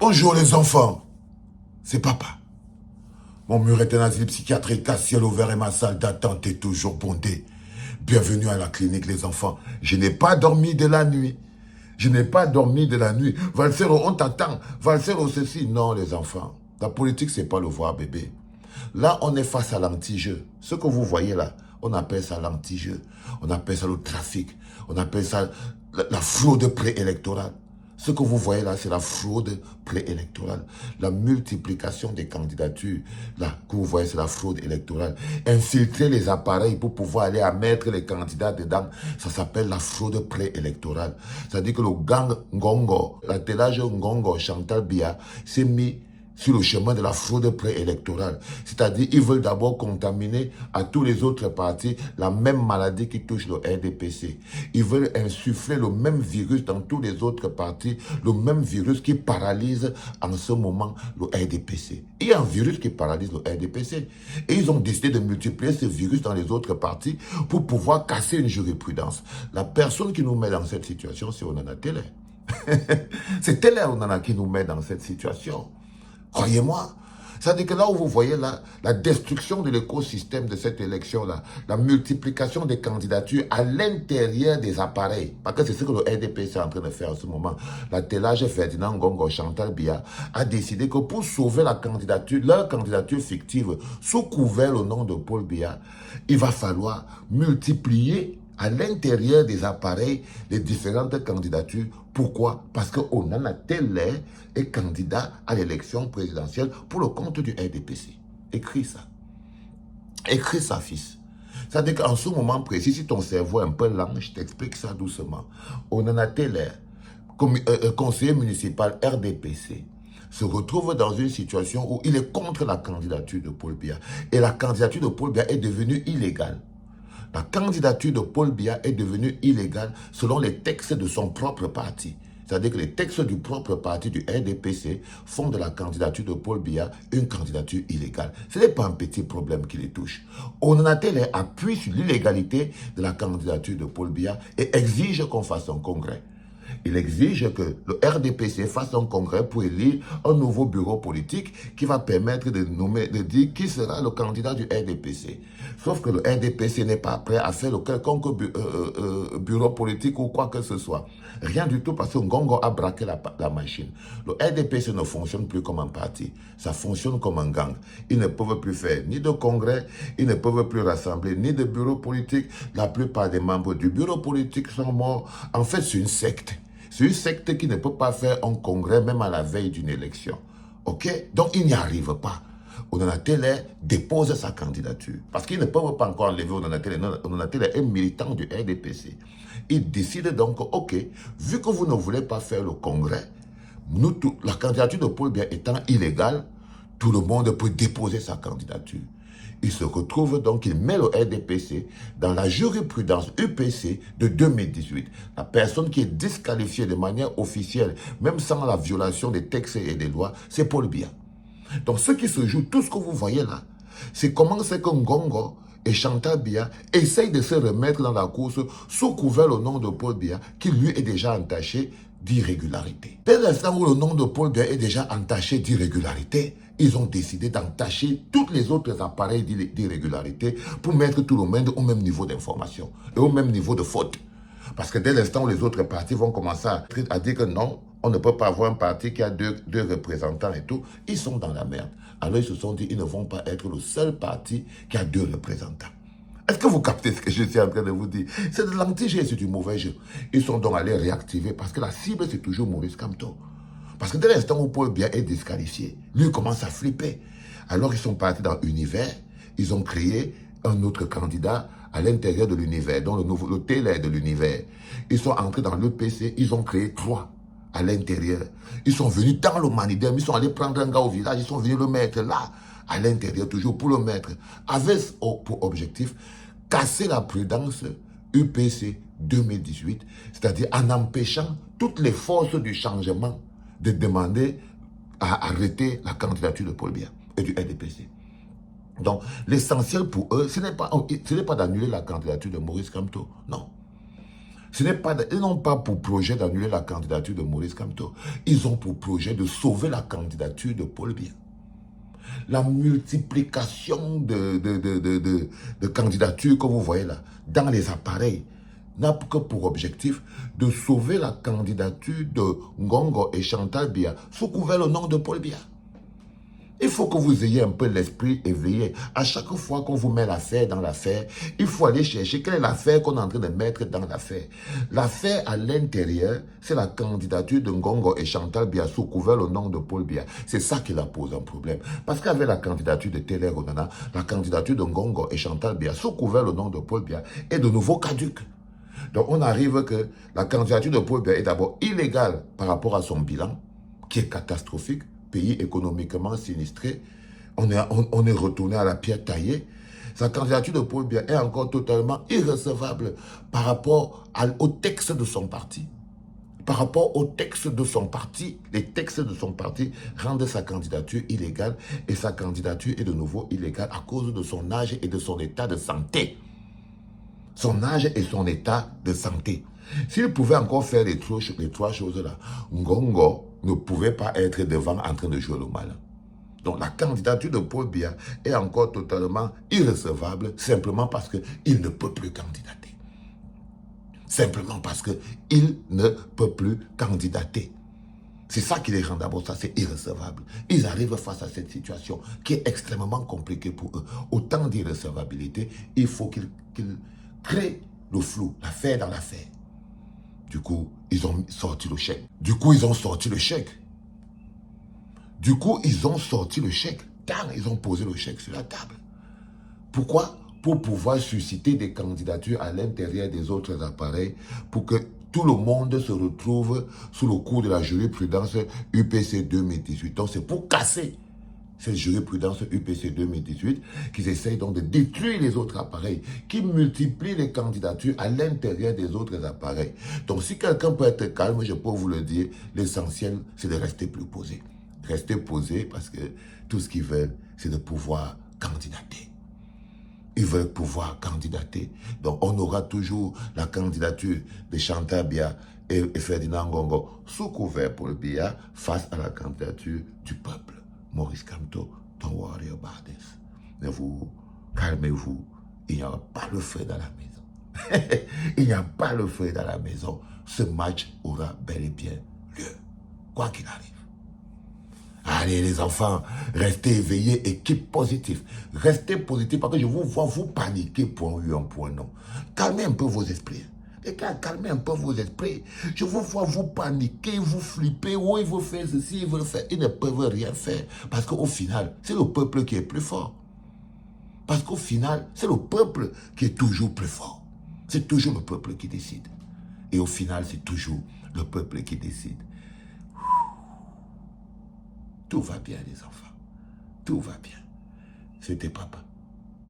Bonjour les enfants, c'est papa. Mon mur est un asile psychiatrique à ciel ouvert et ma salle d'attente est toujours bondée. Bienvenue à la clinique les enfants. Je n'ai pas dormi de la nuit. Je n'ai pas dormi de la nuit. Valsero, on t'attend. Valsero, ceci. Non les enfants, la politique c'est pas le voir bébé. Là on est face à l'anti-jeu. Ce que vous voyez là, on appelle ça l'anti-jeu. On appelle ça le trafic. On appelle ça la fraude préélectorale. Ce que vous voyez là, c'est la fraude préélectorale. La multiplication des candidatures, là, que vous voyez, c'est la fraude électorale. Infiltrer les appareils pour pouvoir aller à mettre les candidats dedans, ça s'appelle la fraude préélectorale. C'est-à-dire que le gang Ngongo, l'attelage Ngongo Chantal Biya, s'est mis sur le chemin de la fraude préélectorale. C'est-à-dire ils veulent d'abord contaminer à tous les autres partis la même maladie qui touche le RDPC. Ils veulent insuffler le même virus dans tous les autres partis, le même virus qui paralyse en ce moment le RDPC. Il y a un virus qui paralyse le RDPC. Et ils ont décidé de multiplier ce virus dans les autres partis pour pouvoir casser une jurisprudence. La personne qui nous met dans cette situation, c'est Onana Télé. C'est Télé Onana qui nous met dans cette situation. Croyez-moi, c'est-à-dire que là où vous voyez la destruction de l'écosystème de cette élection-là, la multiplication des candidatures à l'intérieur des appareils, parce que c'est ce que le RDPC est en train de faire en ce moment. L'attelage Ferdinand Ngongo Chantal Biya a décidé que pour sauver la candidature, leur candidature fictive, sous couvert le nom de Paul Biya, il va falloir multiplier à l'intérieur des appareils les différentes candidatures. Pourquoi? Parce que Onana Télé est candidat à l'élection présidentielle pour le compte du RDPC. Écris ça. Écris ça, fils. C'est-à-dire qu'en ce moment précis, si ton cerveau est un peu lent, je t'explique ça doucement. Onana Télé, conseiller municipal RDPC, se retrouve dans une situation où il est contre la candidature de Paul Biya. Et la candidature de Paul Biya est devenue illégale. La candidature de Paul Biya est devenue illégale selon les textes de son propre parti. C'est-à-dire que les textes du propre parti du RDPC font de la candidature de Paul Biya une candidature illégale. Ce n'est pas un petit problème qui les touche. Onana Télé appuie sur l'illégalité de la candidature de Paul Biya et exige qu'on fasse un congrès. Il exige que le RDPC fasse un congrès pour élire un nouveau bureau politique qui va permettre de nommer, de dire qui sera le candidat du RDPC. Sauf que le RDPC n'est pas prêt à faire le quelconque bureau politique ou quoi que ce soit. Rien du tout parce que Ngongo a braqué la machine. Le RDPC ne fonctionne plus comme un parti. Ça fonctionne comme un gang. Ils ne peuvent plus faire ni de congrès, ils ne peuvent plus rassembler ni de bureau politique. La plupart des membres du bureau politique sont morts. En fait, c'est une secte. C'est une secte qui ne peut pas faire un congrès même à la veille d'une élection. Ok? Donc, il n'y arrive pas. Onana Télé dépose sa candidature. Parce qu'ils ne peuvent pas encore enlever Onana Télé. Onana Télé est militant du RDPC. Il décide donc, ok, vu que vous ne voulez pas faire le congrès, la candidature de Paul Biya étant illégale, tout le monde peut déposer sa candidature. Il se retrouve donc, il met le RDPC dans la jurisprudence UPC de 2018. La personne qui est disqualifiée de manière officielle, même sans la violation des textes et des lois, c'est Paul Biya. Donc ce qui se joue, tout ce que vous voyez là, c'est comment c'est que Ngongo et Chantal Biya essayent de se remettre dans la course sous couvert le nom de Paul Biya, qui lui est déjà entaché d'irrégularité. Dès l'instant où le nom de Paul Biya est déjà entaché d'irrégularité, ils ont décidé d'entacher tous les autres appareils d'irrégularité pour mettre tout le monde au même niveau d'information et au même niveau de faute. Parce que dès l'instant où les autres partis vont commencer à dire que non, on ne peut pas avoir un parti qui a deux représentants et tout, ils sont dans la merde. Alors ils se sont dit, ils ne vont pas être le seul parti qui a 2 représentants. Est-ce que vous captez ce que je suis en train de vous dire? C'est de l'anti-jeu et c'est du mauvais jeu. Ils sont donc allés réactiver parce que la cible, c'est toujours Maurice Kamto. Parce que dès l'instant où Paul Biya est disqualifié, lui commence à flipper. Alors ils sont partis dans l'univers, ils ont créé un autre candidat à l'intérieur de l'univers, dont le Télé de l'univers. Ils sont entrés dans l'EPC, ils ont créé 3 à l'intérieur. Ils sont venus dans le Manidem, ils sont allés prendre un gars au village, ils sont venus le mettre là, à l'intérieur, toujours pour le mettre, avec pour objectif casser la prudence UPC 2018, c'est-à-dire en empêchant toutes les forces du changement de demander à arrêter la candidature de Paul Biya et du RDPC. Donc, l'essentiel pour eux, ce n'est pas d'annuler la candidature de Maurice Kamto, non. Ils n'ont pas pour projet d'annuler la candidature de Maurice Kamto. Ils ont pour projet de sauver la candidature de Paul Biya. La multiplication de candidatures que vous voyez là, dans les appareils, n'a que pour objectif de sauver la candidature de Ngongo et Chantal Biya sous couvert le nom de Paul Biya. Il faut que vous ayez un peu l'esprit éveillé. À chaque fois qu'on vous met l'affaire dans l'affaire, il faut aller chercher quelle est l'affaire qu'on est en train de mettre dans l'affaire. L'affaire à l'intérieur, c'est la candidature de Ngongo et Chantal Biya sous couvert le nom de Paul Biya. C'est ça qui leur pose un problème. Parce qu'avec la candidature de Télé Ronana, la candidature de Ngongo et Chantal Biya sous couvert le nom de Paul Biya est de nouveau caduque. Donc on arrive que la candidature de Paul Biya est d'abord illégale par rapport à son bilan, qui est catastrophique. Pays économiquement sinistré, on est retourné à la pierre taillée. Sa candidature de Paul Biya est encore totalement irrecevable par rapport au texte de son parti. Par rapport au texte de son parti, les textes de son parti rendent sa candidature illégale et sa candidature est de nouveau illégale à cause de son âge et de son état de santé. Son âge et son état de santé. S'il pouvait encore faire les trois choses-là, Ngongo ne pouvait pas être devant en train de jouer le malin. Donc la candidature de Paul Biya est encore totalement irrecevable simplement parce qu'il ne peut plus candidater. Simplement parce qu'il ne peut plus candidater. C'est ça qui les rend d'abord, ça c'est irrecevable. Ils arrivent face à cette situation qui est extrêmement compliquée pour eux. Autant d'irrecevabilité, il faut qu'ils créent le flou, l'affaire dans l'affaire. Du coup, ils ont sorti le chèque. Ils ont sorti le chèque. Ils ont posé le chèque sur la table. Pourquoi? Pour pouvoir susciter des candidatures à l'intérieur des autres appareils, pour que tout le monde se retrouve sous le coup de la jurisprudence UPC 2018. Donc, c'est pour casser cette jurisprudence UPC 2018 qu'ils essayent donc de détruire les autres appareils, qui multiplient les candidatures à l'intérieur des autres appareils. Donc, si quelqu'un peut être calme, je peux vous le dire, l'essentiel, c'est de rester plus posé. Rester posé parce que tout ce qu'ils veulent, c'est de pouvoir candidater. Ils veulent pouvoir candidater. Donc, on aura toujours la candidature de Chantal Biya et Ferdinand Ngongo sous couvert pour le Biya face à la candidature du peuple. Maurice Kamto, don't worry about this. Mais vous, calmez-vous. Il n'y aura pas le feu dans la maison. Il n'y a pas le feu dans la maison. Ce match aura bel et bien lieu. Quoi qu'il arrive. Allez les enfants, restez éveillés, équipe positive. Restez positif parce que je vous vois vous paniquer point oui, un point non. Calmez un peu vos esprits. Les gars, calmez un peu vos esprits. Je vous vois vous paniquer, vous flipper. Oh, ils veulent faire ceci, ils veulent faire. Ils ne peuvent rien faire. Parce qu'au final, c'est le peuple qui est plus fort. Parce qu'au final, c'est le peuple qui est toujours plus fort. C'est toujours le peuple qui décide. Et au final, c'est toujours le peuple qui décide. Tout va bien, les enfants. Tout va bien. C'était papa.